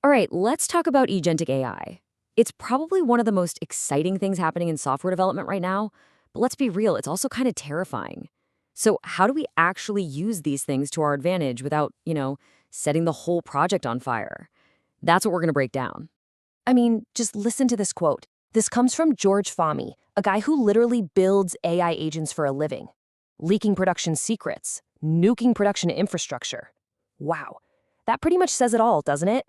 All right, let's talk about Agentic AI. It's probably one of the most exciting things happening in software development right now, but let's be real, it's also kind of terrifying. So how do we actually use these things to our advantage without, setting the whole project on fire? That's what we're going to break down. I mean, just listen to this quote. This comes from George Fahmy, a guy who literally builds AI agents for a living. Leaking production secrets, nuking production infrastructure. Wow, that pretty much says it all, doesn't it?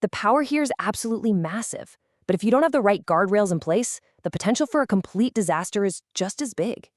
The power here is absolutely massive, but if you don't have the right guardrails in place, the potential for a complete disaster is just as big.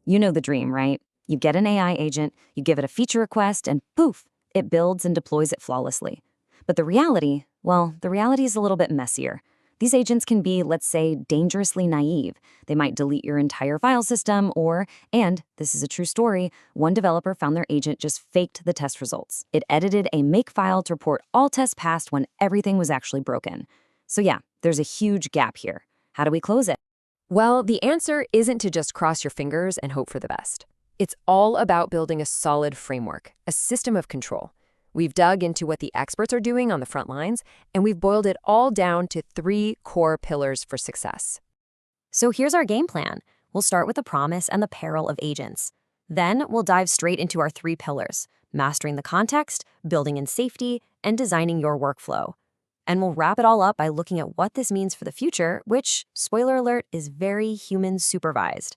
You know the dream, right? You get an AI agent, you give it a feature request, and poof, it builds and deploys it flawlessly. But the reality, well, the reality is a little bit messier. These agents can be, let's say, dangerously naive. They might delete your entire file system or, and this is a true story, one developer found their agent just faked the test results. It edited a makefile to report all tests passed when everything was actually broken. So yeah, there's a huge gap here. How do we close it? Well, the answer isn't to just cross your fingers and hope for the best. It's all about building a solid framework, a system of control. We've dug into what the experts are doing on the front lines, and we've boiled it all down to 3 core pillars for success. So here's our game plan. We'll start with the promise and the peril of agents. Then we'll dive straight into our 3 pillars: mastering the context, building in safety, and designing your workflow. And we'll wrap it all up by looking at what this means for the future, which, spoiler alert, is very human-supervised.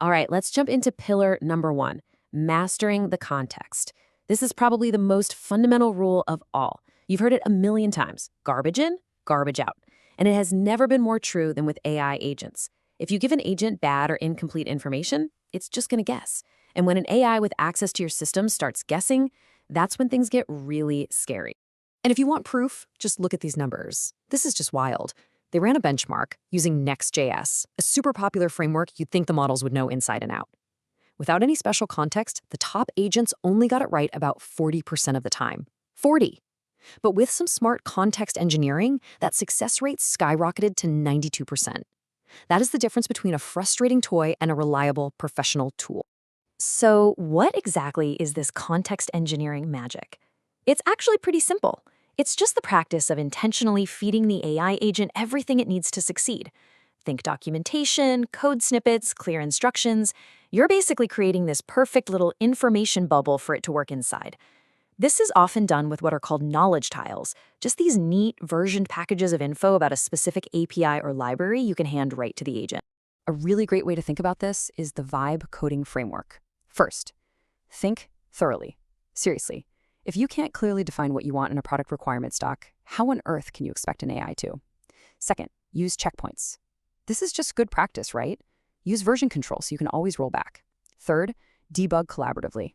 All right, let's jump into pillar number 1, mastering the context. This is probably the most fundamental rule of all. You've heard it a million times. Garbage in, garbage out. And it has never been more true than with AI agents. If you give an agent bad or incomplete information, it's just going to guess. And when an AI with access to your system starts guessing, that's when things get really scary. And if you want proof, just look at these numbers. This is just wild. They ran a benchmark using Next.js, a super popular framework you'd think the models would know inside and out. Without any special context, the top agents only got it right about 40% of the time. 40! But with some smart context engineering, that success rate skyrocketed to 92%. That is the difference between a frustrating toy and a reliable professional tool. So what exactly is this context engineering magic? It's actually pretty simple. It's just the practice of intentionally feeding the AI agent everything it needs to succeed. Think documentation, code snippets, clear instructions. You're basically creating this perfect little information bubble for it to work inside. This is often done with what are called knowledge tiles, just these neat versioned packages of info about a specific API or library you can hand right to the agent. A really great way to think about this is the vibe coding framework. First, think thoroughly. Seriously, if you can't clearly define what you want in a product requirements doc, how on earth can you expect an AI to? Second, use checkpoints. This is just good practice, right? Use version control so you can always roll back. Third, debug collaboratively.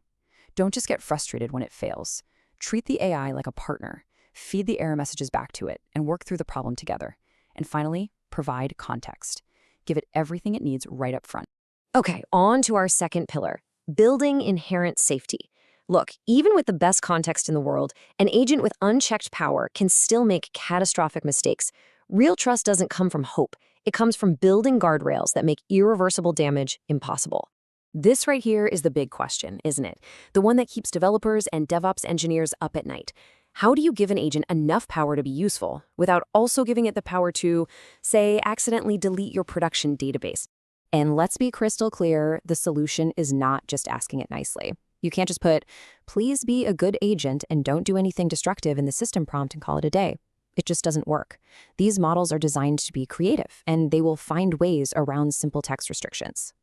Don't just get frustrated when it fails. Treat the AI like a partner. Feed the error messages back to it and work through the problem together. And finally, provide context. Give it everything it needs right up front. Okay, on to our second pillar, building inherent safety. Look, even with the best context in the world, an agent with unchecked power can still make catastrophic mistakes. Real trust doesn't come from hope. It comes from building guardrails that make irreversible damage impossible. This right here is the big question, isn't it? The one that keeps developers and DevOps engineers up at night. How do you give an agent enough power to be useful without also giving it the power to, say, accidentally delete your production database? And let's be crystal clear, the solution is not just asking it nicely. You can't just put, please be a good agent and don't do anything destructive in the system prompt and call it a day. It just doesn't work. These models are designed to be creative, and they will find ways around simple text restrictions.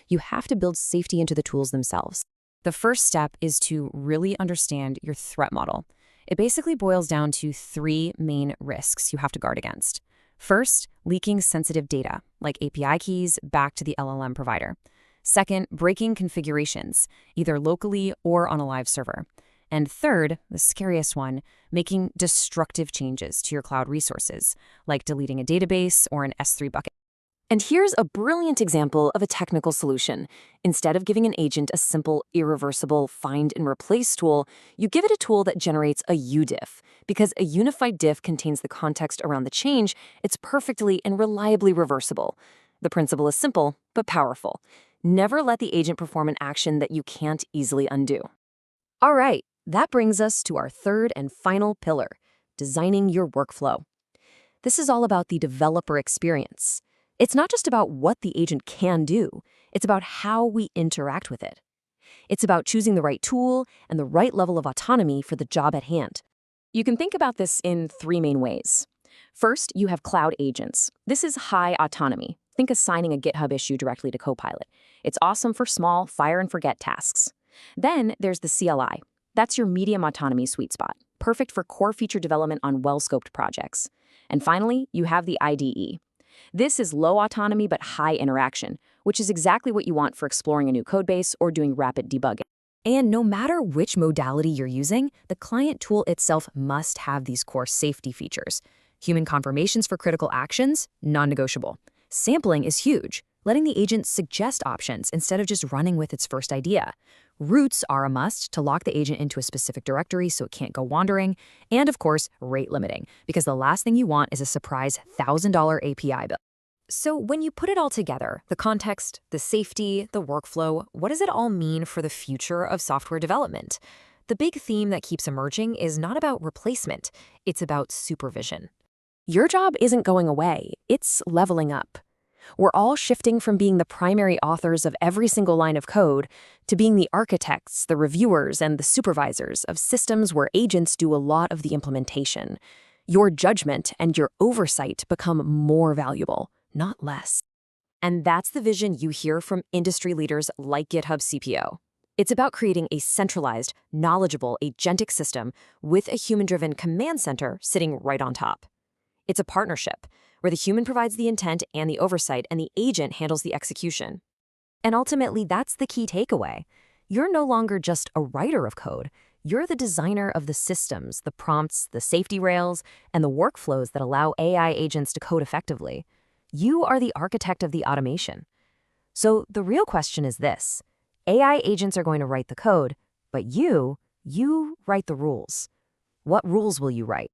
You have to build safety into the tools themselves. The first step is to really understand your threat model. It basically boils down to 3 main risks you have to guard against. First, leaking sensitive data, like API keys, back to the LLM provider. Second, breaking configurations, either locally or on a live server. And third, the scariest one, making destructive changes to your cloud resources, like deleting a database or an S3 bucket. And here's a brilliant example of a technical solution. Instead of giving an agent a simple, irreversible find and replace tool, you give it a tool that generates a UDiff. Because a unified diff contains the context around the change, it's perfectly and reliably reversible. The principle is simple, but powerful. Never let the agent perform an action that you can't easily undo. All right, that brings us to our third and final pillar, designing your workflow. This is all about the developer experience. It's not just about what the agent can do, it's about how we interact with it. It's about choosing the right tool and the right level of autonomy for the job at hand. You can think about this in three main ways. First, you have cloud agents. This is high autonomy. Think assigning a GitHub issue directly to Copilot. It's awesome for small, fire-and-forget tasks. Then there's the CLI. That's your medium autonomy sweet spot, perfect for core feature development on well-scoped projects. And finally, you have the IDE. This is low autonomy but high interaction, which is exactly what you want for exploring a new codebase or doing rapid debugging. And no matter which modality you're using, the client tool itself must have these core safety features. Human confirmations for critical actions, non-negotiable. Sampling is huge, letting the agent suggest options instead of just running with its first idea. Roots are a must to lock the agent into a specific directory so it can't go wandering. And of course, rate limiting, because the last thing you want is a surprise $1,000 API bill. So when you put it all together, the context, the safety, the workflow, what does it all mean for the future of software development? The big theme that keeps emerging is not about replacement, it's about supervision. Your job isn't going away, it's leveling up. We're all shifting from being the primary authors of every single line of code to being the architects, the reviewers, and the supervisors of systems where agents do a lot of the implementation. Your judgment and your oversight become more valuable, not less. And that's the vision you hear from industry leaders like GitHub CPO. It's about creating a centralized, knowledgeable, agentic system with a human-driven command center sitting right on top. It's a partnership where the human provides the intent and the oversight and the agent handles the execution. And ultimately, that's the key takeaway. You're no longer just a writer of code. You're the designer of the systems, the prompts, the safety rails, and the workflows that allow AI agents to code effectively. You are the architect of the automation. So the real question is this. AI agents are going to write the code, but you write the rules. What rules will you write?